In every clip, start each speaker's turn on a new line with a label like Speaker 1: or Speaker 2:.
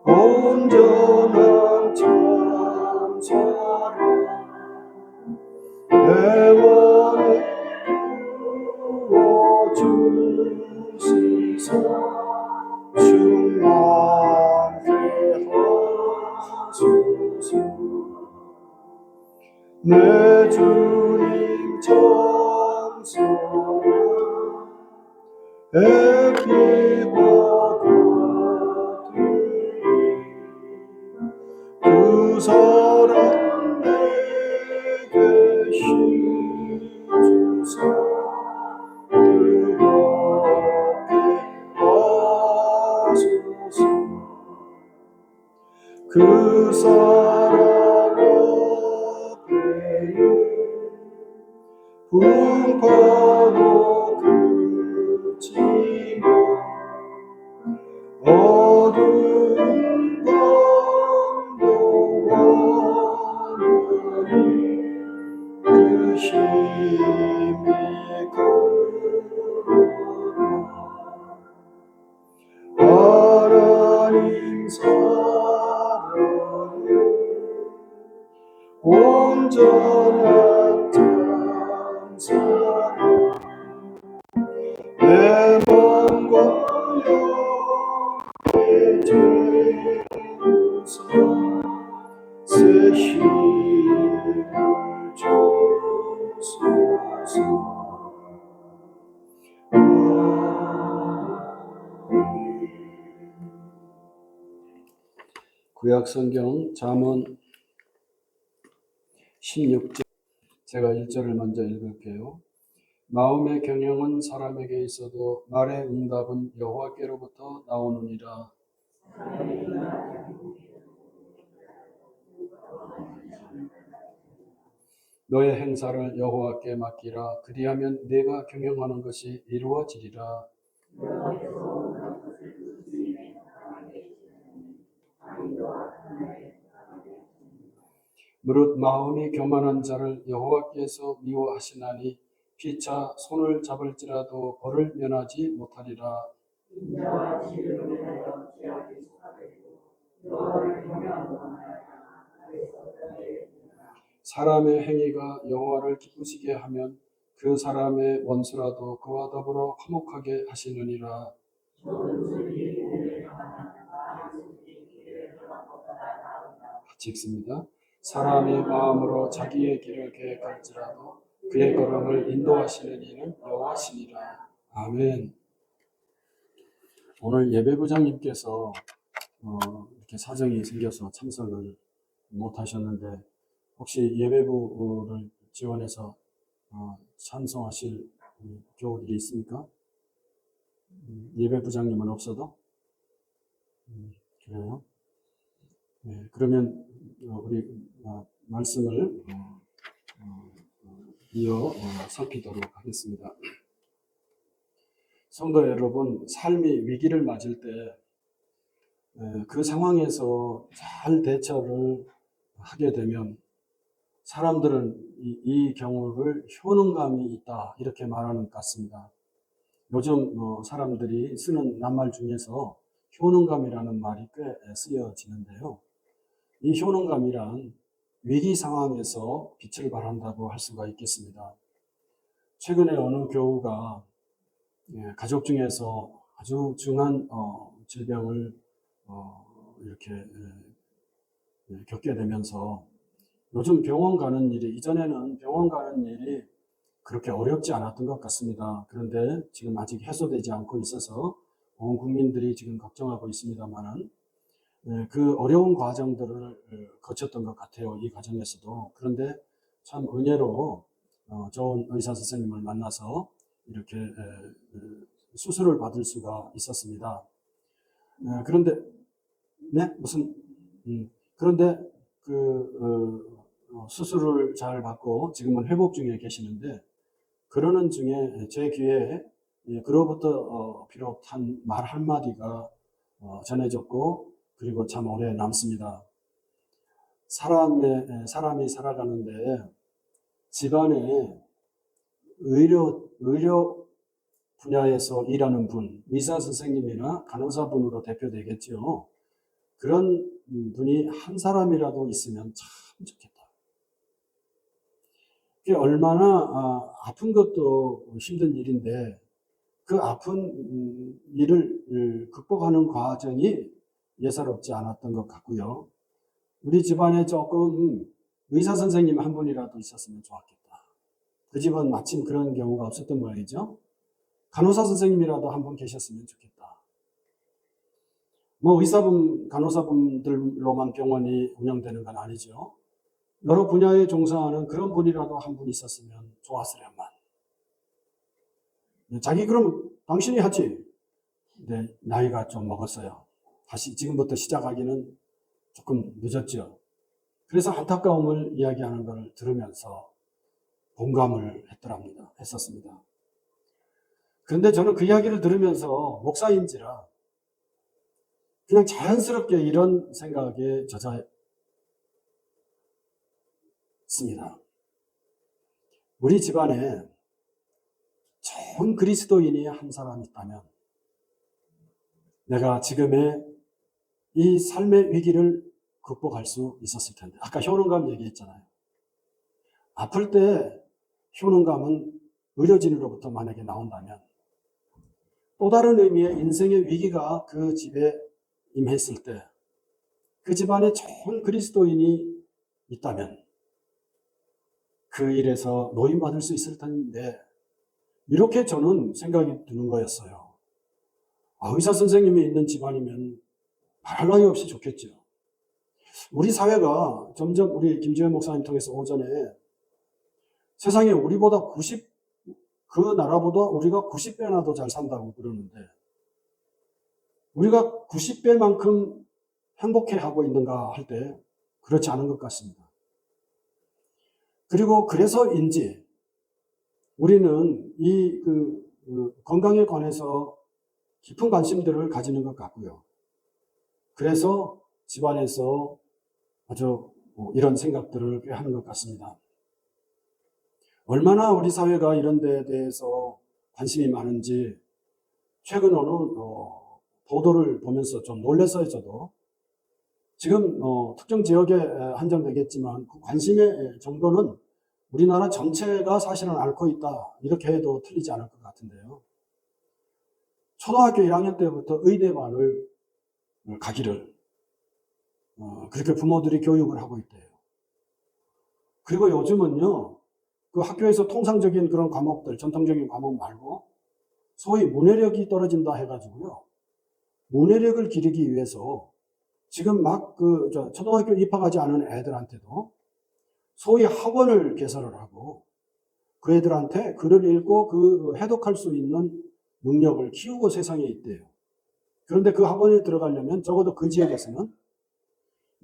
Speaker 1: 온전한 참사랑 내 맘에 부어주시사 충만케 하소서. 내 주님 찬송하라. 애피가 그 사랑 내게 시주사 뜨겁게 하소서. 그 사랑 앞에 풍파도 그치며 어두운 밤도 완전히 그 힘이 가로다. 하나님 사랑은 온전한 찬사랑 내 맘과 영의 죄로서 새 힘을 주소서. 구약성경 잠언 16절 제가 1절을 먼저 읽을게요. 마음의 경영은 사람에게 있어도 말의 응답은 여호와께로부터 나오느니라. 너의 행사를 여호와께 맡기라. 그리하면 네가 경영하는 것이 이루어지리라. 무릇 마음이 교만한 자를 여호와께서 미워하시나니 피차 손을 잡을지라도 벌을 면하지 못하리라. 사람의 행위가 여호와를 기쁘시게 하면 그 사람의 원수라도 그와 더불어 화목하게 하시느니라. 같이 읽습니다. 사람이 마음으로 자기의 길을 계획할지라도 그의 걸음을 인도하시는 이는 여호와시니라. 아멘. 오늘 예배부장님께서 이렇게 사정이 생겨서 참석을 못하셨는데 혹시 예배부를 지원해서 찬송하실 교우들이 있습니까? 예배부장님은 없어도? 그래요? 네, 그러면 우리 말씀을 이어 살피도록 하겠습니다. 성도 여러분, 삶이 위기를 맞을 때 그 상황에서 잘 대처를 하게 되면 사람들은 이 경우를 효능감이 있다 이렇게 말하는 것 같습니다. 요즘 사람들이 쓰는 낱말 중에서 효능감이라는 말이 꽤 쓰여지는데요. 이 효능감이란 위기 상황에서 빛을 발한다고 할 수가 있겠습니다. 최근에 어느 교우가 가족 중에서 아주 중한 질병을 이렇게 겪게 되면서 요즘 병원 가는 일이, 이전에는 병원 가는 일이 그렇게 어렵지 않았던 것 같습니다. 그런데 지금 아직 해소되지 않고 있어서 온 국민들이 지금 걱정하고 있습니다만은 그 어려운 과정들을 거쳤던 것 같아요. 이 과정에서도. 그런데 참 은혜로 좋은 의사 선생님을 만나서 이렇게 수술을 받을 수가 있었습니다. 그런데 그런데 수술을 잘 받고 지금은 회복 중에 계시는데 그러는 중에 제 귀에 그로부터 비롯한 말 한마디가 전해졌고 그리고 참 오래 남습니다. 사람이 살아가는데 집안에 의료 분야에서 일하는 분, 의사 선생님이나 간호사분으로 대표되겠죠. 그런 분이 한 사람이라도 있으면 참 좋겠다. 그게 얼마나 아픈 것도 힘든 일인데 그 아픈 일을 극복하는 과정이 예사롭지 않았던 것 같고요. 우리 집안에 조금 의사 선생님 한 분이라도 있었으면 좋았겠다. 그 집은 마침 그런 경우가 없었던 모양이죠. 간호사 선생님이라도 한 분 계셨으면 좋겠다. 뭐 의사분, 간호사분들로만 병원이 운영되는 건 아니죠. 여러 분야에 종사하는 그런 분이라도 한 분 있었으면 좋았으련만. 자기 그럼 당신이 하지. 네, 나이가 좀 먹었어요. 다시 지금부터 시작하기는 조금 늦었죠. 그래서 안타까움을 이야기하는 걸 들으면서 공감을 했었습니다. 그런데 저는 그 이야기를 들으면서 목사인지라 그냥 자연스럽게 이런 생각에 젖었습니다. 우리 집안에 좋은 그리스도인이 한 사람 있다면 내가 지금의 이 삶의 위기를 극복할 수 있었을 텐데. 아까 효능감 얘기했잖아요. 아플 때 효능감은 의료진으로부터 만약에 나온다면 또 다른 의미의 인생의 위기가 그 집에 임했을 때 그 집안에 좋은 그리스도인이 있다면 그 일에서 노임받을 수 있을 텐데 이렇게 저는 생각이 드는 거였어요. 의사 선생님이 있는 집안이면 말할 나위 없이 좋겠죠. 우리 사회가 점점 우리 김지현 목사님 통해서 오전에 세상에 우리보다 그 나라보다 우리가 90배나 더 잘 산다고 그러는데 우리가 90배만큼 행복해하고 있는가 할 때 그렇지 않은 것 같습니다. 그리고 그래서인지 우리는 이 건강에 관해서 깊은 관심들을 가지는 것 같고요. 그래서 집안에서 아주 이런 생각들을 꽤 하는 것 같습니다. 얼마나 우리 사회가 이런 데에 대해서 관심이 많은지 최근 어느 보도를 보면서 좀 놀랐어요, 저도. 지금 특정 지역에 한정되겠지만 그 관심의 정도는 우리나라 전체가 사실은 앓고 있다. 이렇게 해도 틀리지 않을 것 같은데요. 초등학교 1학년 때부터 의대반을 가기를 그렇게 부모들이 교육을 하고 있대요. 그리고 요즘은요. 그 학교에서 통상적인 그런 과목들, 전통적인 과목 말고 소위 문해력이 떨어진다 해가지고요. 문해력을 기르기 위해서 지금 막 초등학교 입학하지 않은 애들한테도 소위 학원을 개설을 하고 그 애들한테 글을 읽고 해독할 수 있는 능력을 키우고 세상에 있대요. 그런데 그 학원에 들어가려면 적어도 그 지역에서는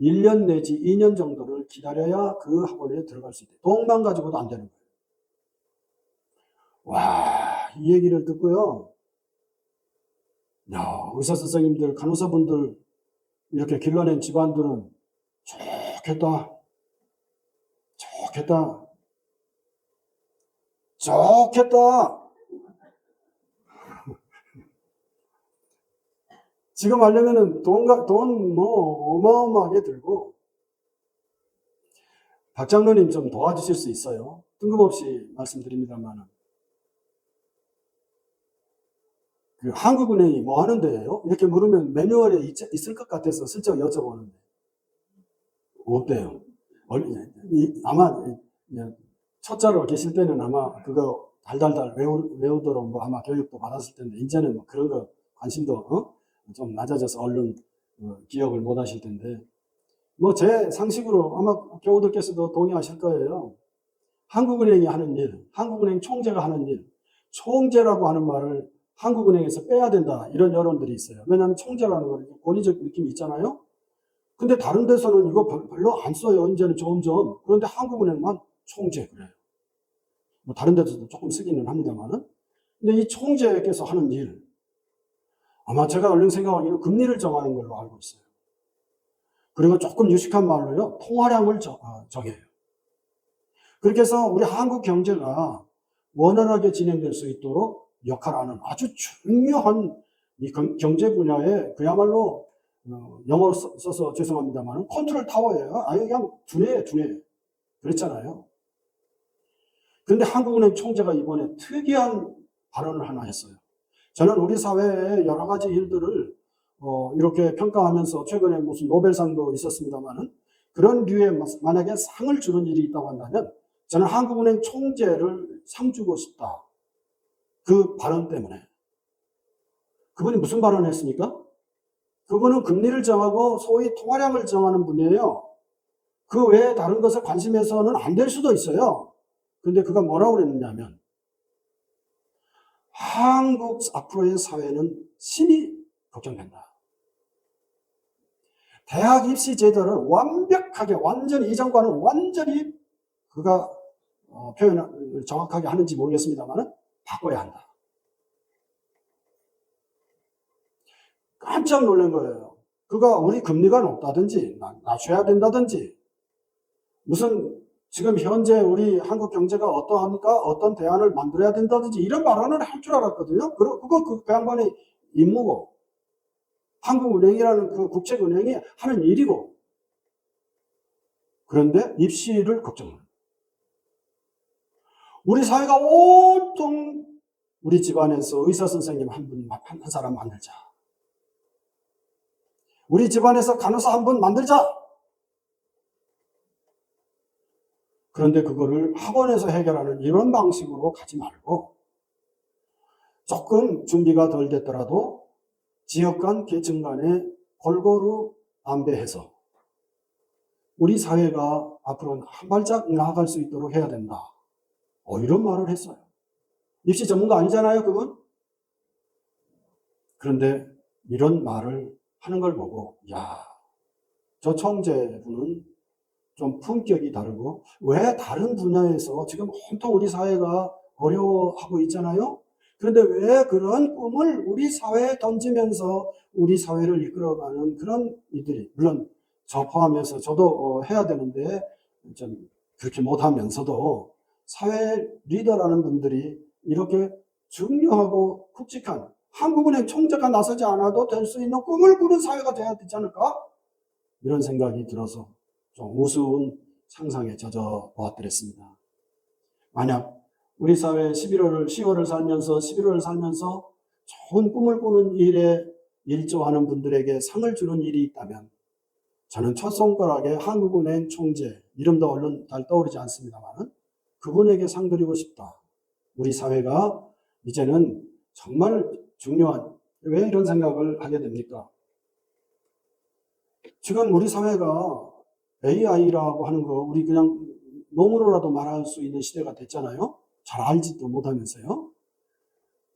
Speaker 1: 1년 내지 2년 정도를 기다려야 그 학원에 들어갈 수 있대요. 돈만 가지고도 안 되는 거예요. 와, 이 얘기를 듣고요. 야, 의사 선생님들, 간호사분들 이렇게 길러낸 집안들은 좋겠다. 좋겠다. 좋겠다. 지금 하려면은 돈 어마어마하게 들고 박 장로님 좀 도와주실 수 있어요? 뜬금없이 말씀드립니다만은. 한국은행이 뭐 하는 데예요? 이렇게 물으면 매뉴얼에 있을 것 같아서 슬쩍 여쭤보는데 없대요. 아마 첫자로 계실 때는 아마 그거 달달달 외우도록 뭐 아마 교육도 받았을 텐데 이제는 뭐 그런 거 관심도 좀 낮아져서 얼른 기억을 못 하실 텐데 뭐 제 상식으로 아마 교우들께서도 동의하실 거예요. 한국은행이 하는 일, 한국은행 총재가 하는 일, 총재라고 하는 말을 한국은행에서 빼야 된다 이런 여론들이 있어요. 왜냐하면 총재라는 건 권위적 느낌이 있잖아요. 근데 다른 데서는 이거 별로 안 써요. 이제는 점점. 그런데 한국은행만 총재 그래요. 뭐 다른 데서도 조금 쓰기는 합니다만은. 근데 이 총재께서 하는 일 아마 제가 얼른 생각하기에는 금리를 정하는 걸로 알고 있어요. 그리고 조금 유식한 말로요. 통화량을 정해요. 그렇게 해서 우리 한국 경제가 원활하게 진행될 수 있도록 역할하는 아주 중요한 이 경제 분야에 그야말로 영어로 써서 죄송합니다만 컨트롤 타워예요. 아예 그냥 두뇌 그랬잖아요. 그런데 한국은행 총재가 이번에 특이한 발언을 하나 했어요. 저는 우리 사회의 여러 가지 일들을 이렇게 평가하면서 최근에 무슨 노벨상도 있었습니다만은 그런 류의 만약에 상을 주는 일이 있다고 한다면 저는 한국은행 총재를 상 주고 싶다. 그 발언 때문에. 그분이 무슨 발언을 했습니까? 그분은 금리를 정하고 소위 통화량을 정하는 분이에요. 그 외에 다른 것에 관심해서는 안 될 수도 있어요. 근데 그가 뭐라고 그랬느냐면 한국 앞으로의 사회는 심히 걱정된다. 대학 입시 제도를 완벽하게 완전히 이전과는 완전히 그가 표현을 정확하게 하는지 모르겠습니다만 바꿔야 한다. 깜짝 놀란 거예요. 그가 우리 금리가 높다든지 낮춰야 된다든지 무슨 지금 현재 우리 한국 경제가 어떠합니까? 어떤 대안을 만들어야 된다든지 이런 발언을 할 줄 알았거든요. 그 양반의 임무고 한국은행이라는 그 국책은행이 하는 일이고 그런데 입시를 걱정합니다. 우리 사회가 온통 우리 집안에서 의사 선생님 한 사람 만들자. 우리 집안에서 간호사 한 분 만들자. 그런데 그거를 학원에서 해결하는 이런 방식으로 가지 말고 조금 준비가 덜 됐더라도 지역 간 계층 간에 골고루 안배해서 우리 사회가 앞으로 한 발짝 나아갈 수 있도록 해야 된다. 이런 말을 했어요. 입시 전문가 아니잖아요, 그분? 그런데 이런 말을 하는 걸 보고 저 총재분은 좀 품격이 다르고 왜 다른 분야에서 지금 온통 우리 사회가 어려워하고 있잖아요. 그런데 왜 그런 꿈을 우리 사회에 던지면서 우리 사회를 이끌어가는 그런 이들이 물론 저 포함해서 저도 해야 되는데 좀 그렇게 못하면서도 사회 리더라는 분들이 이렇게 중요하고 굵직한 한국은행 총재가 나서지 않아도 될 수 있는 꿈을 꾸는 사회가 돼야 되지 않을까? 이런 생각이 들어서 좀 우스운 상상에 젖어 보았더랬습니다. 만약 우리 사회 10월을 살면서 11월을 살면서 좋은 꿈을 꾸는 일에 일조하는 분들에게 상을 주는 일이 있다면 저는 첫 손가락에 한국은행 총재 이름도 얼른 잘 떠오르지 않습니다만 그분에게 상 드리고 싶다. 우리 사회가 이제는 정말 중요한 왜 이런 생각을 하게 됩니까? 지금 우리 사회가 AI라고 하는 거 우리 그냥 농으로라도 말할 수 있는 시대가 됐잖아요. 잘 알지도 못하면서요.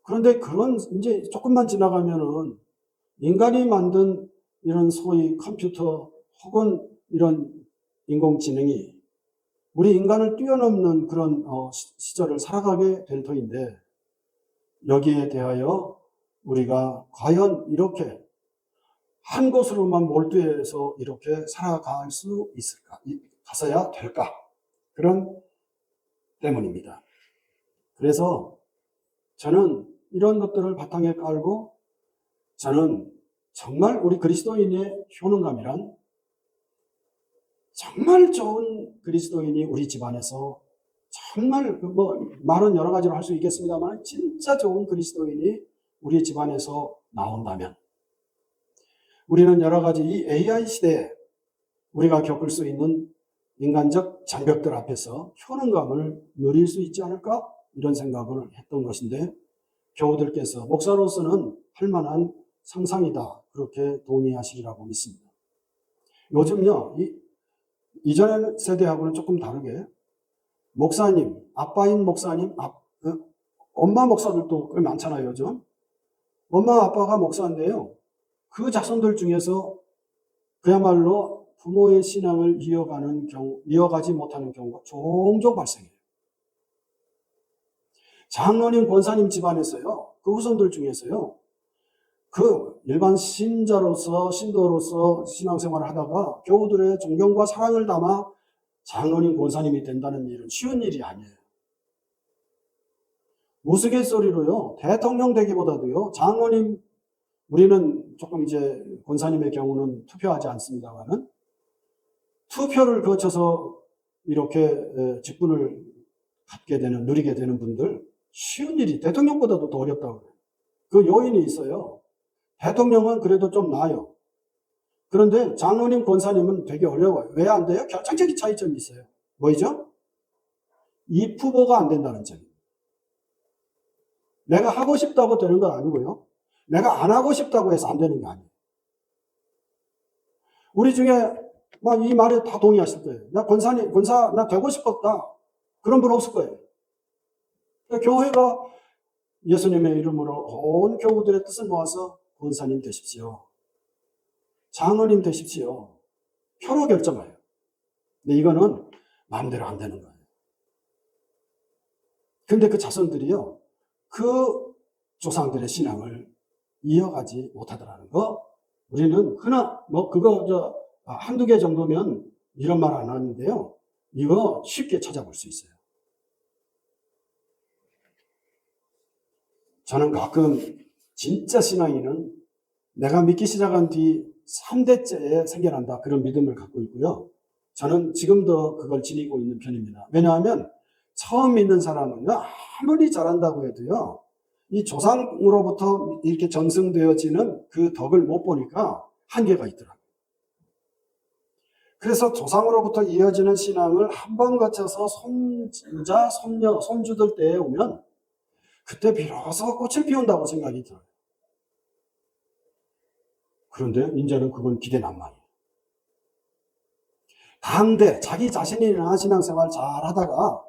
Speaker 1: 그런데 그런 이제 조금만 지나가면은 인간이 만든 이런 소위 컴퓨터 혹은 이런 인공지능이 우리 인간을 뛰어넘는 그런 시절을 살아가게 될 터인데 여기에 대하여 우리가 과연 이렇게 한 곳으로만 몰두해서 이렇게 살아갈 수 있을까? 가서야 될까? 그런 때문입니다. 그래서 저는 이런 것들을 바탕에 깔고 저는 정말 우리 그리스도인의 효능감이란 정말 좋은 그리스도인이 우리 집안에서 정말 말은 여러 가지로 할 수 있겠습니다만 진짜 좋은 그리스도인이 우리 집안에서 나온다면 우리는 여러 가지 이 AI 시대에 우리가 겪을 수 있는 인간적 장벽들 앞에서 효능감을 누릴 수 있지 않을까? 이런 생각을 했던 것인데 교우들께서 목사로서는 할 만한 상상이다. 그렇게 동의하시리라고 믿습니다. 요즘요, 이전의 세대하고는 조금 다르게 목사님, 아빠인 목사님, 엄마 목사들도 꽤 많잖아요, 요즘. 엄마, 아빠가 목사인데요. 그 자손들 중에서 그야말로 부모의 신앙을 이어가지 못하는 경우가 종종 발생해요. 장로님, 권사님 집안에서요, 그 후손들 중에서요, 그 일반 신도로서 신앙생활을 하다가 교우들의 존경과 사랑을 담아 장로님, 권사님이 된다는 일은 쉬운 일이 아니에요. 우스갯소리로요, 대통령 되기보다도요, 장로님, 우리는 조금 이제 권사님의 경우는 투표하지 않습니다만은, 투표를 거쳐서 이렇게 직분을 갖게 되는, 누리게 되는 분들, 쉬운 일이 대통령보다도 더 어렵다고 그래요. 그 요인이 있어요. 대통령은 그래도 좀 나아요. 그런데 장로님, 권사님은 되게 어려워요. 왜 안 돼요? 결정적인 차이점이 있어요. 뭐죠? 이 후보가 안 된다는 점이에요. 내가 하고 싶다고 되는 건 아니고요. 내가 안 하고 싶다고 해서 안 되는 게 아니에요. 우리 중에 막 이 말에 다 동의하실 거예요. 나 권사 나 되고 싶었다. 그런 분 없을 거예요. 교회가 예수님의 이름으로 온 교우들의 뜻을 모아서 권사님 되십시오. 장로님 되십시오. 표로 결정해요. 근데 이거는 마음대로 안 되는 거예요. 근데 그 자손들이요, 그 조상들의 신앙을 이어가지 못하더라는 거. 우리는 그거 한두 개 정도면 이런 말 안 하는데요. 이거 쉽게 찾아볼 수 있어요. 저는 가끔 진짜 신앙인은 내가 믿기 시작한 뒤 3대째에 생겨난다, 그런 믿음을 갖고 있고요. 저는 지금도 그걸 지니고 있는 편입니다. 왜냐하면 처음 믿는 사람은 아무리 잘한다고 해도요, 이 조상으로부터 이렇게 전승되어지는 그 덕을 못 보니까 한계가 있더라고요. 그래서 조상으로부터 이어지는 신앙을 한 번 거쳐서 손자, 손녀, 손주들 때에 오면 그때 비로소 꽃을 피운다고 생각이 들어요. 그런데 이제는 그건 기대난망이에요. 당대 자기 자신이나 신앙생활 잘 하다가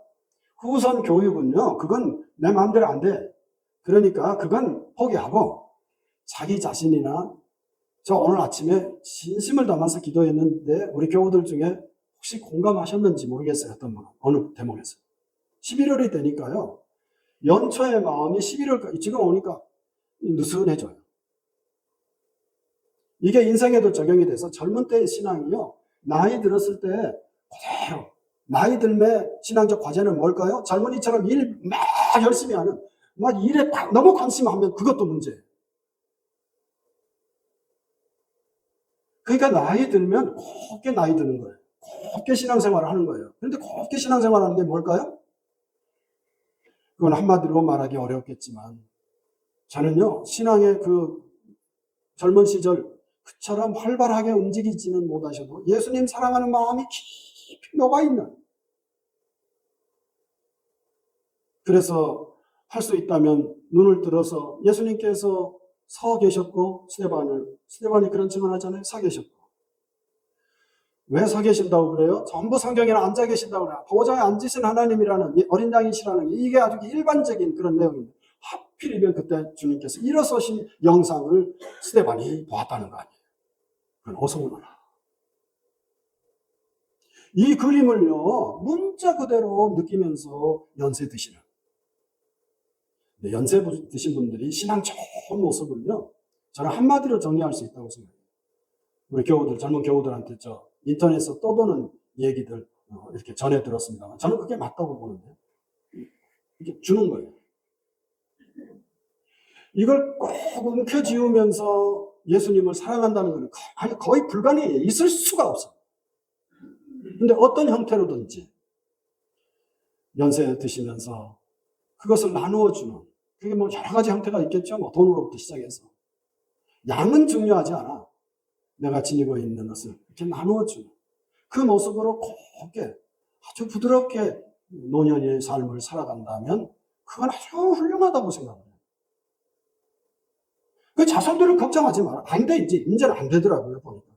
Speaker 1: 후선 교육은요, 그건 내 마음대로 안 돼. 그러니까 그건 포기하고 자기 자신이나, 저 오늘 아침에 진심을 담아서 기도했는데 우리 교우들 중에 혹시 공감하셨는지 모르겠어요. 어떤 분, 어느 대목에서. 11월이 되니까요, 연초의 마음이 11월까지 지금 오니까 느슨해져요. 이게 인생에도 적용이 돼서 젊은 때의 신앙이요, 나이 들었을 때 그대로, 나이 들매 신앙적 과제는 뭘까요? 젊은이처럼 일 막 열심히 하는, 막 일에 너무 관심하면 그것도 문제예요. 그러니까 나이 들면 곱게 나이 드는 거예요. 곱게 신앙생활을 하는 거예요. 그런데 곱게 신앙생활을 하는 게 뭘까요? 그건 한마디로 말하기 어렵겠지만, 저는요, 신앙의 그 젊은 시절 그처럼 활발하게 움직이지는 못하셔도 예수님 사랑하는 마음이 깊이 녹아있는, 그래서 할 수 있다면 눈을 들어서 예수님께서 서 계셨고 스데반이 그런 증언하잖아요. 서 계셨고. 왜 서 계신다고 그래요? 전부 성경에는 앉아 계신다고 그래요. 보좌에 앉으신 하나님이라는, 어린 양이시라는 게, 이게 아주 일반적인 그런 내용입니다. 하필이면 그때 주님께서 일어서신 영상을 스데반이 보았다는 거 아니에요. 그건 어서 오너라. 이 그림을요, 문자 그대로 느끼면서 연세 드시는, 연세 드신 분들이 신앙 좋은 모습을요, 저는 한마디로 정리할 수 있다고 생각해요. 우리 교우들, 젊은 교우들한테 인터넷에서 떠도는 얘기들 이렇게 전해 들었습니다만, 저는 그게 맞다고 보는데, 이게 주는 거예요. 이걸 꼭 움켜쥐우면서 예수님을 사랑한다는 것은 거의 불가능해요. 있을 수가 없어. 근데 어떤 형태로든지 연세 드시면서 그것을 나누어 주는, 그게 뭐 여러 가지 형태가 있겠죠. 뭐 돈으로부터 시작해서. 양은 중요하지 않아. 내가 지니고 있는 것을 이렇게 나누어 주는 그 모습으로 곱게 아주 부드럽게 노년의 삶을 살아간다면 그건 아주 훌륭하다고 생각해요. 그 자손들을 걱정하지 마라. 안 돼, 이제는 안 되더라고요, 보니까.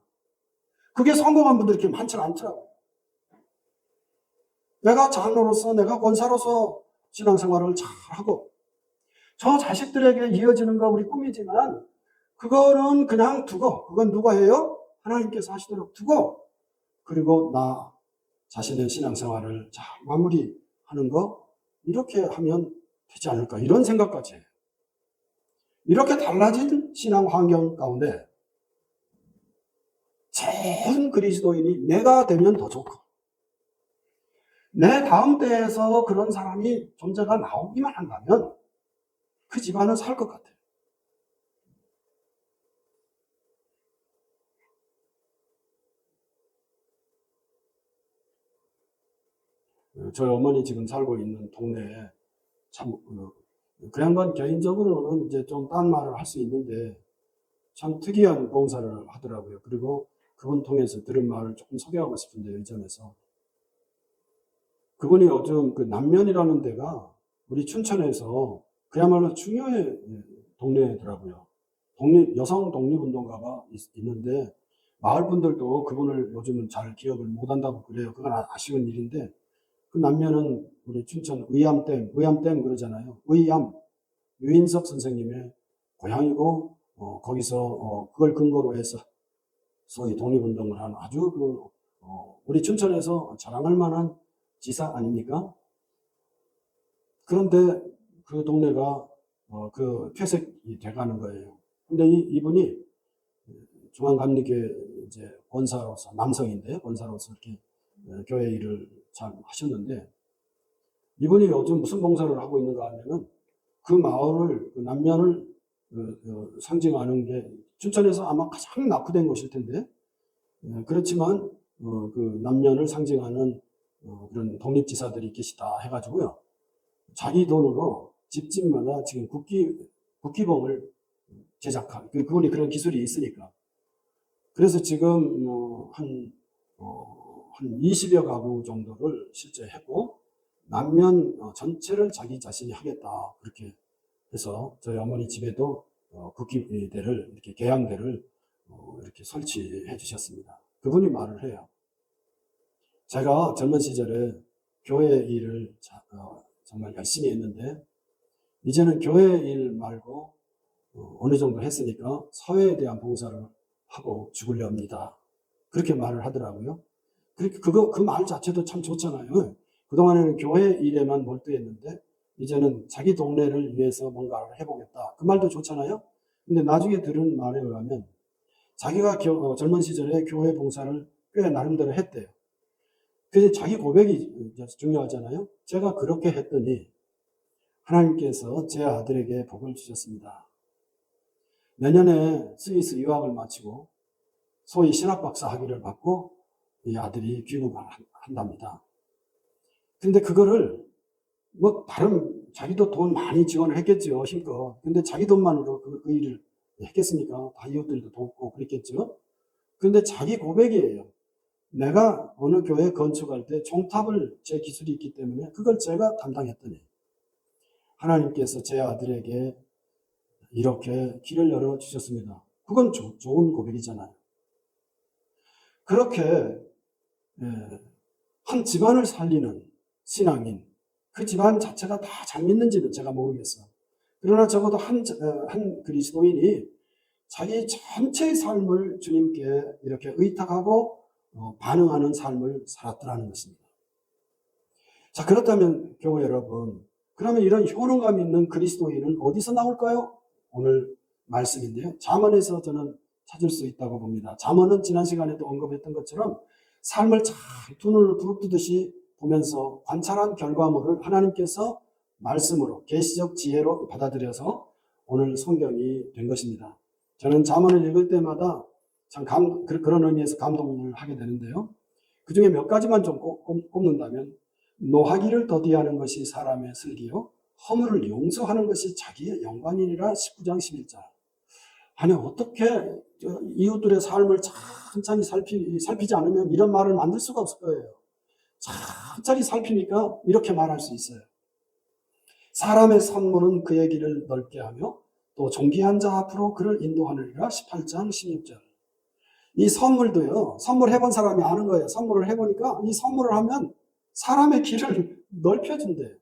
Speaker 1: 그게 성공한 분들이 그렇게 많지 않더라고요. 내가 장로로서, 내가 권사로서 신앙생활을 잘하고, 저 자식들에게 이어지는 거 우리 꿈이지만, 그거는 그냥 두고, 그건 누가 해요? 하나님께서 하시도록 두고, 그리고 나 자신의 신앙생활을 잘 마무리하는 거, 이렇게 하면 되지 않을까, 이런 생각까지 해요. 이렇게 달라진 신앙 환경 가운데 전 그리스도인이 내가 되면 더 좋고, 내 다음 때에서 그런 사람이 존재가 나오기만 한다면 그 집안은 살 것 같아요. 저희 어머니 지금 살고 있는 동네에 참, 그 양반 개인적으로는 이제 좀 딴 말을 할 수 있는데 참 특이한 봉사를 하더라고요. 그리고 그분 통해서 들은 말을 조금 소개하고 싶은데요, 이 점에서. 그분이 요즘 그 남면이라는 데가 우리 춘천에서 그야말로 중요한 동네더라고요. 여성 독립운동가가 있는데 마을 분들도 그분을 요즘은 잘 기억을 못 한다고 그래요. 그건 아쉬운 일인데 그 남면은 우리 춘천 의암댐 그러잖아요. 의암, 유인석 선생님의 고향이고, 거기서, 그걸 근거로 해서 소위 독립운동을 한 아주 우리 춘천에서 자랑할 만한 지사 아닙니까? 그런데 그 동네가, 그 퇴색이 돼가는 거예요. 근데 이분이 중앙감리교회 이제 권사로서, 남성인데, 권사로서 이렇게 교회 일을 잘 하셨는데, 이분이 요즘 무슨 봉사를 하고 있는가 하면은 그 마을을, 그 남면을 상징하는 게 춘천에서 아마 가장 낙후된 곳일 텐데, 그렇지만 그 남면을 상징하는 그런 독립지사들이 계시다 해가지고요. 자기 돈으로 집집마다 지금 국기봉을 제작한, 그분이 그런 기술이 있으니까. 그래서 지금 한 20여 가구 정도를 실제 했고, 남면 전체를 자기 자신이 하겠다. 그렇게 해서 저희 어머니 집에도 국기대를, 이렇게 개양대를 이렇게 설치해 주셨습니다. 그분이 말을 해요. 제가 젊은 시절에 교회 일을 정말 열심히 했는데, 이제는 교회 일 말고 어느 정도 했으니까 사회에 대한 봉사를 하고 죽으려 합니다. 그렇게 말을 하더라고요. 그 말 자체도 참 좋잖아요. 그동안에는 교회 일에만 몰두했는데, 이제는 자기 동네를 위해서 뭔가를 해보겠다. 그 말도 좋잖아요. 근데 나중에 들은 말에 의하면, 자기가 젊은 시절에 교회 봉사를 꽤 나름대로 했대요. 그래서 자기 고백이 중요하잖아요. 제가 그렇게 했더니, 하나님께서 제 아들에게 복을 주셨습니다. 내년에 스위스 유학을 마치고, 소위 신학박사 학위를 받고, 이 아들이 귀국을 한답니다. 근데 그거를 뭐 다른 자기도 돈 많이 지원을 했겠죠, 힘껏. 근데 자기 돈만으로 그 일을 했겠습니까? 다 이웃들도 돕고 그랬겠죠. 근데 자기 고백이에요. 내가 어느 교회 건축할 때 종탑을 제 기술이 있기 때문에 그걸 제가 담당했더니 하나님께서 제 아들에게 이렇게 길을 열어 주셨습니다. 그건 좋은 고백이잖아요. 그렇게 한 집안을 살리는 신앙인, 그 집안 자체가 다 잘 믿는지는 제가 모르겠어. 그러나 적어도 한 그리스도인이 자기 전체의 삶을 주님께 이렇게 의탁하고 반응하는 삶을 살았더라는 것입니다. 자, 그렇다면 교회 여러분, 그러면 이런 효능감 있는 그리스도인은 어디서 나올까요? 오늘 말씀인데요. 잠언에서 저는 찾을 수 있다고 봅니다. 잠언은 지난 시간에도 언급했던 것처럼 삶을 잘 두 눈을 부릅뜨듯이 보면서 관찰한 결과물을 하나님께서 말씀으로 계시적 지혜로 받아들여서 오늘 성경이 된 것입니다. 저는 잠언을 읽을 때마다 참 그런 의미에서 감동을 하게 되는데요. 그 중에 몇 가지만 좀 꼽는다면, 노하기를 더디하는 것이 사람의 슬기요 허물을 용서하는 것이 자기의 영광이니라. 19장 11절. 아니 어떻게 이웃들의 삶을 천천히 살피지 않으면 이런 말을 만들 수가 없을 거예요. 천천히 살피니까 이렇게 말할 수 있어요. 사람의 선물은 그의 길을 넓게 하며 또 존귀한 자 앞으로 그를 인도하느니라. 18장 16절. 이 선물도요, 선물해본 사람이 아는 거예요. 선물을 해보니까 이 선물을 하면 사람의 길을 넓혀준대요.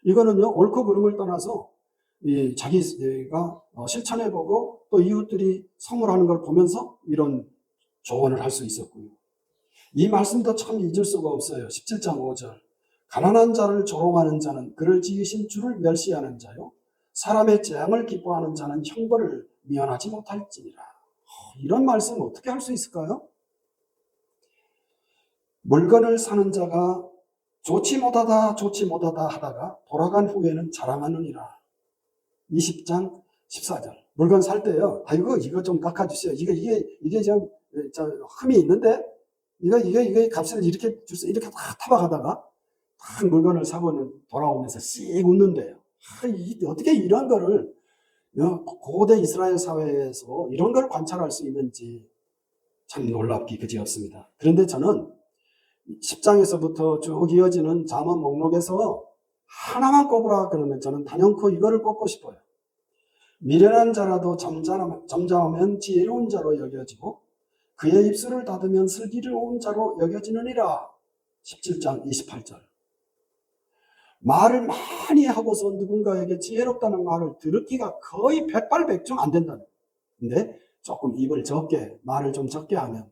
Speaker 1: 이거는요, 옳고 그름을 떠나서 자기가 실천해보고 또 이웃들이 선물하는 걸 보면서 이런 조언을 할 수 있었고요. 이 말씀도 참 잊을 수가 없어요. 17장 5절. 가난한 자를 조롱하는 자는 그를 지으신 주를 멸시하는 자요. 사람의 재앙을 기뻐하는 자는 형벌을 미안하지 못할지니라. 이런 말씀 어떻게 할 수 있을까요? 물건을 사는 자가 좋지 못하다 하다가 돌아간 후에는 자랑하느니라. 20장 14절. 물건 살 때요. 아이고, 이거 좀 깎아주세요. 이게 저 흠이 있는데, 이게 값을 이렇게 주세요. 이렇게 다 타박하다가, 딱 물건을 사고는 돌아오면서 씩 웃는데요. 어떻게 이런 거를, 고대 이스라엘 사회에서 이런 걸 관찰할 수 있는지 참 놀랍기 그지없습니다. 그런데 저는 10장에서부터 쭉 이어지는 잠언 목록에서 하나만 꼽으라 그러면 저는 단연코 이거를 꼽고 싶어요. 미련한 자라도 점잖으면 지혜로운 자로 여겨지고 그의 입술을 닫으면 슬기로운 자로 여겨지느니라. 17장 28절. 말을 많이 하고서 누군가에게 지혜롭다는 말을 들었기가 거의 백발백중 안 된다는 거예요. 근데 조금 입을 적게, 말을 좀 적게 하면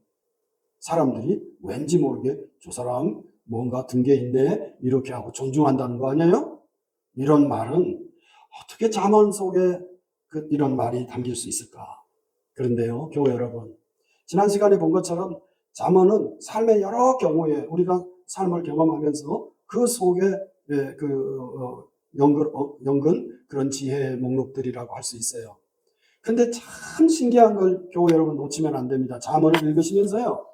Speaker 1: 사람들이 왠지 모르게 저 사람 뭔가 등계인데 이렇게 하고 존중한다는 거 아니에요? 이런 말은 어떻게 잠언 속에 이런 말이 담길 수 있을까? 그런데요, 교회 여러분, 지난 시간에 본 것처럼 잠언은 삶의 여러 경우에 우리가 삶을 경험하면서 그 속에 연근 그런 지혜의 목록들이라고 할 수 있어요. 근데 참 신기한 걸 교회 여러분 놓치면 안 됩니다. 잠언을 읽으시면서요,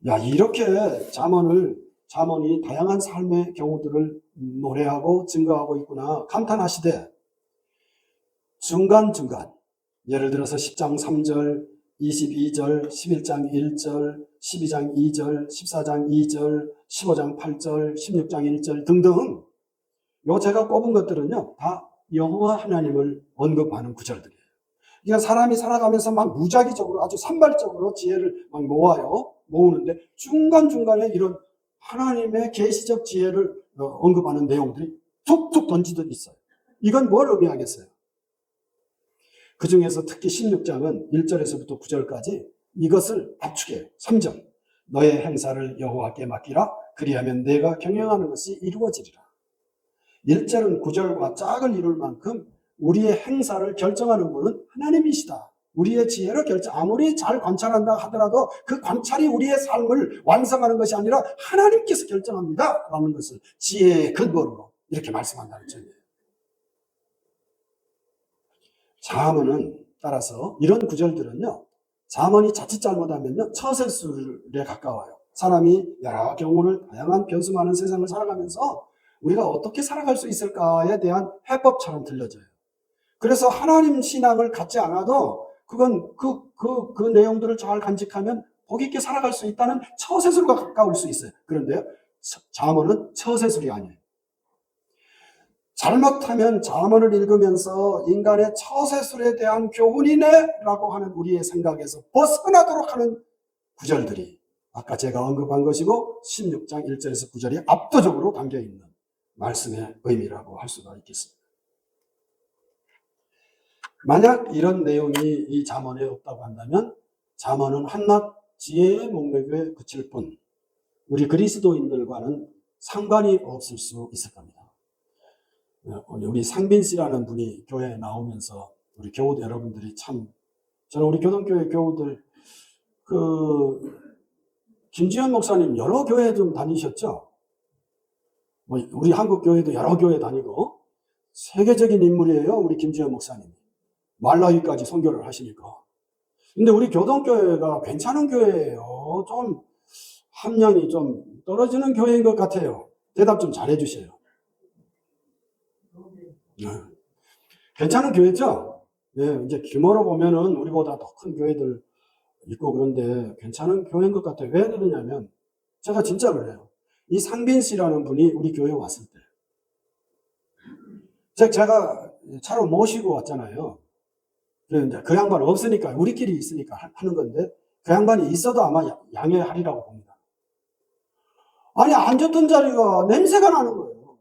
Speaker 1: 야, 이렇게 잠언이 다양한 삶의 경우들을 노래하고 증거하고 있구나 감탄하시되, 중간중간 예를 들어서 10장 3절, 22절, 11장 1절, 12장 2절, 14장 2절, 15장 8절, 16장 1절 등등, 요 제가 꼽은 것들은요 다 여호와 하나님을 언급하는 구절들이에요. 그러니까 사람이 살아가면서 막 무작위적으로 아주 산발적으로 지혜를 막 모으는데 중간중간에 이런 하나님의 계시적 지혜를 언급하는 내용들이 툭툭 던지듯 있어요. 이건 뭘 의미하겠어요? 그 중에서 특히 16장은 1절에서부터 9절까지 이것을 압축해요. 3절. 너의 행사를 여호와께 맡기라. 그리하면 내가 경영하는 것이 이루어지리라. 1절은 9절과 짝을 이룰 만큼 우리의 행사를 결정하는 분은 하나님이시다. 우리의 지혜로 아무리 잘 관찰한다 하더라도 그 관찰이 우리의 삶을 완성하는 것이 아니라 하나님께서 결정합니다. 라는 것을 지혜의 근본으로 이렇게 말씀한다는 점이에요. 잠언은 따라서 이런 구절들은요, 잠언이 자칫 잘못하면요 처세술에 가까워요. 사람이 여러 경우를 다양한 변수 많은 세상을 살아가면서 우리가 어떻게 살아갈 수 있을까에 대한 해법처럼 들려져요. 그래서 하나님 신앙을 갖지 않아도 그건 그 내용들을 잘 간직하면 복 있게 살아갈 수 있다는 처세술과 가까울 수 있어요. 그런데요, 잠언은 처세술이 아니에요. 잘못하면 잠언을 읽으면서 인간의 처세술에 대한 교훈이네 라고 하는 우리의 생각에서 벗어나도록 하는 구절들이 아까 제가 언급한 것이고 16장 1절에서 9절이 압도적으로 담겨있는 말씀의 의미라고 할 수가 있겠습니다. 만약 이런 내용이 이 잠언에 없다고 한다면 잠언은 한낱 지혜의 목록에 그칠 뿐 우리 그리스도인들과는 상관이 없을 수 있을 겁니다. 우리 상빈 씨라는 분이 교회에 나오면서 우리 교우들 여러분들이 저는 우리 교동교회 교우들 김지현 목사님 여러 교회 좀 다니셨죠? 우리 한국 교회도 여러 교회 다니고 세계적인 인물이에요. 우리 김지현 목사님. 말라위까지 선교를 하시니까. 근데 우리 교동교회가 괜찮은 교회예요. 좀 함량이 좀 떨어지는 교회인 것 같아요. 대답 좀 잘해 주세요. 괜찮은 교회죠? 예, 이제 규모로 보면은 우리보다 더 큰 교회들 있고 그런데 괜찮은 교회인 것 같아요. 왜 그러냐면 제가 진짜 그래요. 이 상빈 씨라는 분이 우리 교회에 왔을 때 제가 차로 모시고 왔잖아요. 그런데 그 양반 없으니까 우리끼리 있으니까 하는 건데 그 양반이 있어도 아마 양해하리라고 봅니다. 아니 앉았던 자리가 냄새가 나는 거예요.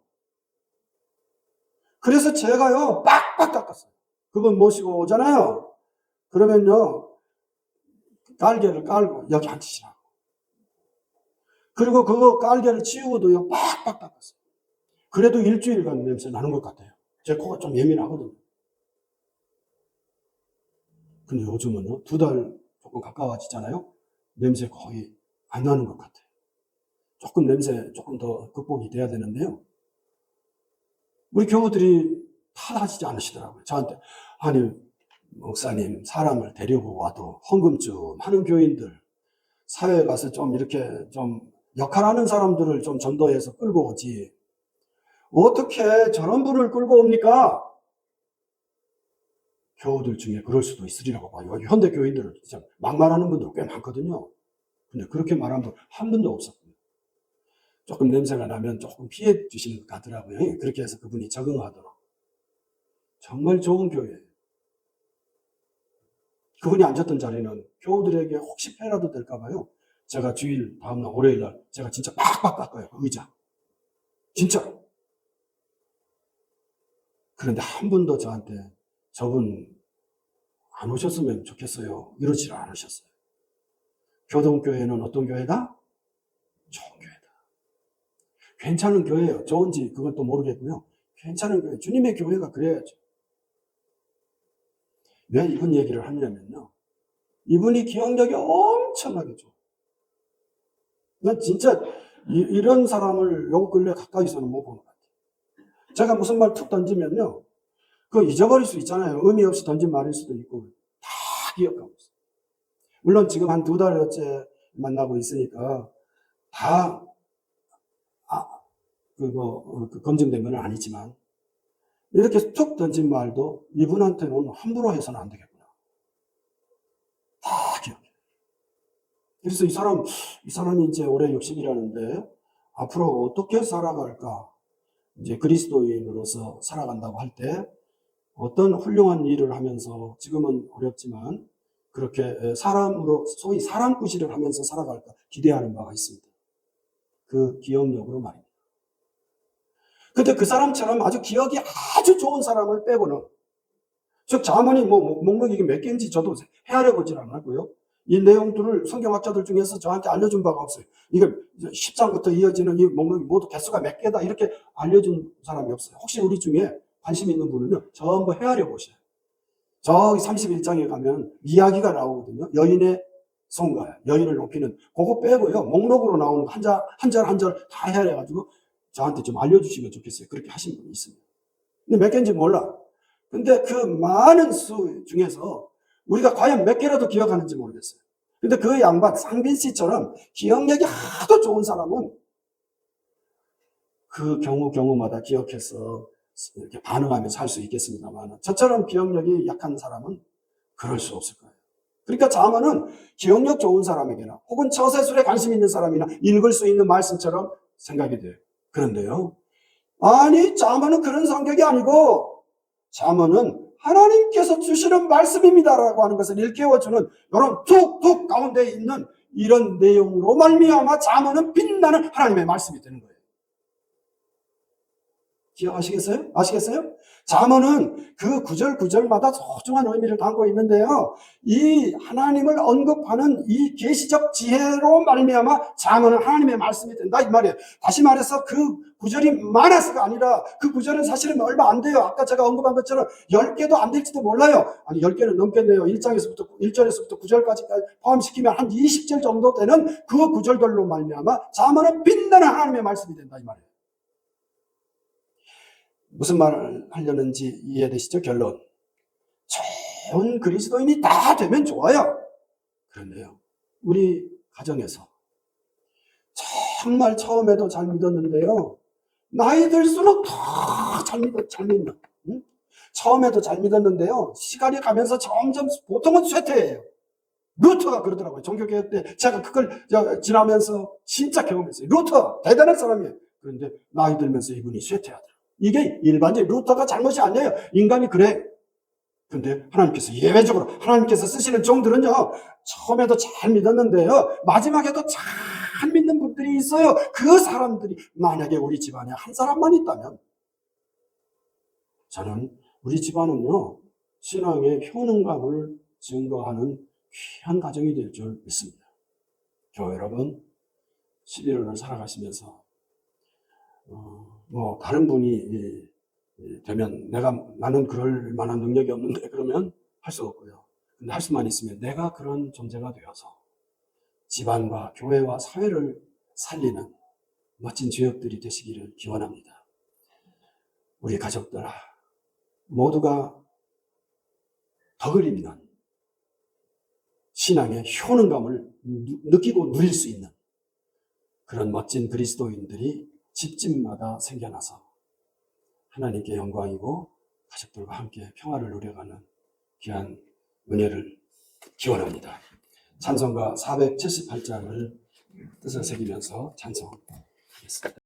Speaker 1: 그래서 제가요 빡빡 닦았어요. 그분 모시고 오잖아요. 그러면요 깔개를 깔고 여기 앉으시라고. 그리고 그거 깔개를 치우고도요 빡빡 닦았어요. 그래도 일주일간 냄새 나는 것 같아요. 제 코가 좀 예민하거든요. 근데 요즘은요 2달 조금 가까워지잖아요. 냄새 거의 안 나는 것 같아요. 냄새 조금 더 극복이 돼야 되는데요. 우리 교우들이 하시지 않으시더라고요. 저한테, 아니, 목사님, 사람을 데리고 와도 헌금 좀 하는 교인들, 사회에 가서 좀 이렇게 좀 역할하는 사람들을 좀 전도해서 끌고 오지. 어떻게 저런 분을 끌고 옵니까? 교우들 중에 그럴 수도 있으리라고 봐요. 현대 교인들은 진짜 막말하는 분들 꽤 많거든요. 근데 그렇게 말한 분 한 분도 없었고요. 조금 냄새가 나면 조금 피해 주시는 것 같더라고요. 그렇게 해서 그분이 적응하도록. 정말 좋은 교회예요. 그분이 앉았던 자리는 교우들에게 혹시 폐라도 될까봐요. 제가 주일 다음날 월요일날 제가 진짜 팍팍 깎아요. 그 의자. 진짜. 그런데 한 분도 저한테 저분 안 오셨으면 좋겠어요. 이러지 않으셨어요. 교동교회는 어떤 교회다? 좋은 교회다. 괜찮은 교회예요. 좋은지 그건 또 모르겠고요. 괜찮은 교회. 주님의 교회가 그래야죠. 왜 이분 얘기를 하냐면요. 이분이 기억력이 엄청나게 좋아. 난 진짜 이런 사람을 요 근래 가까이서는 못 보는 것 같아요. 제가 무슨 말 툭 던지면요. 그거 잊어버릴 수 있잖아요. 의미 없이 던진 말일 수도 있고. 다 기억하고 있어요. 물론 지금 한 2달째 만나고 있으니까 다, 검증된 건 아니지만, 이렇게 툭 던진 말도 이분한테는 함부로 해서는 안 되겠구나. 다 기억해. 그래서 이 사람이 이제 올해 60이라는데, 앞으로 어떻게 살아갈까? 이제 그리스도인으로서 살아간다고 할 때, 어떤 훌륭한 일을 하면서, 지금은 어렵지만, 그렇게 사람으로, 소위 사람꾸시를 하면서 살아갈까 기대하는 바가 있습니다. 그 기억력으로 말입니다. 근데 그 사람처럼 아주 기억이 아주 좋은 사람을 빼고는, 즉 자문이 목록이 이게 몇 개인지 저도 헤아려 보질 않았고요. 이 내용들을 성경학자들 중에서 저한테 알려준 바가 없어요. 이게 10장부터 이어지는 이 목록이 모두 개수가 몇 개다 이렇게 알려준 사람이 없어요. 혹시 우리 중에 관심 있는 분은요, 전부 헤아려 보셔요. 저기 31장에 가면 이야기가 나오거든요. 여인의 송가, 여인을 높이는 그거 빼고요. 목록으로 나오는 한 절 다 헤아려가지고 저한테 좀 알려주시면 좋겠어요. 그렇게 하신 분이 있습니다. 근데 몇 개인지 몰라. 근데 그 많은 수 중에서 우리가 과연 몇 개라도 기억하는지 모르겠어요. 근데 그 양반, 상빈 씨처럼 기억력이 하도 좋은 사람은 그 경우마다 기억해서 이렇게 반응하면서 할 수 있겠습니다만, 저처럼 기억력이 약한 사람은 그럴 수 없을 거예요. 그러니까 자문은 기억력 좋은 사람에게나 혹은 처세술에 관심 있는 사람이나 읽을 수 있는 말씀처럼 생각이 돼요. 그런데요, 아니 자문은 그런 성격이 아니고 자문은 하나님께서 주시는 말씀입니다라고 하는 것을 일깨워주는 이런 툭툭 가운데 있는 이런 내용으로 말미암아 자문은 빛나는 하나님의 말씀이 되는 거예요. 기억하시겠어요? 아시겠어요? 잠언은 그 구절마다 소중한 의미를 담고 있는데요. 이 하나님을 언급하는 이 계시적 지혜로 말미암아 잠언은 하나님의 말씀이 된다 이 말이에요. 다시 말해서 그 구절이 많아서가 아니라 그 구절은 사실은 얼마 안 돼요. 아까 제가 언급한 것처럼 10개도 안 될지도 몰라요. 아니 10개는 넘겠네요. 1절에서부터 9절까지 포함시키면 한 20절 정도 되는 그 구절들로 말미암아 잠언은 빛나는 하나님의 말씀이 된다 이 말이에요. 무슨 말을 하려는지 이해되시죠? 결론. 좋은 그리스도인이 다 되면 좋아요. 그런데요, 우리 가정에서 정말 처음에도 잘 믿었는데요, 나이 들수록 더 잘 믿는. 응? 처음에도 잘 믿었는데요, 시간이 가면서 점점 보통은 쇠퇴해요. 루터가 그러더라고요. 종교개혁 때 제가 그걸 지나면서 진짜 경험했어요. 루터 대단한 사람이에요. 그런데 나이 들면서 이분이 쇠퇴하더라고요. 이게 일반적인 루터가 잘못이 아니에요. 인간이 그래. 근데 하나님께서 예외적으로 하나님께서 쓰시는 종들은요, 처음에도 잘 믿었는데요, 마지막에도 잘 믿는 분들이 있어요. 그 사람들이 만약에 우리 집안에 한 사람만 있다면, 저는 우리 집안은요, 신앙의 효능감을 증거하는 귀한 가정이 될 줄 믿습니다. 교회 여러분, 11월을 살아가시면서 다른 분이 되면 나는 그럴 만한 능력이 없는데 그러면 할 수 없고요. 근데 할 수만 있으면 내가 그런 존재가 되어서 집안과 교회와 사회를 살리는 멋진 주역들이 되시기를 기원합니다. 우리 가족들아, 모두가 덕을 입는 신앙의 효능감을 느끼고 누릴 수 있는 그런 멋진 그리스도인들이 집집마다 생겨나서 하나님께 영광이고 가족들과 함께 평화를 누려가는 귀한 은혜를 기원합니다. 찬송가 478장을 뜻을 새기면서 찬송하겠습니다.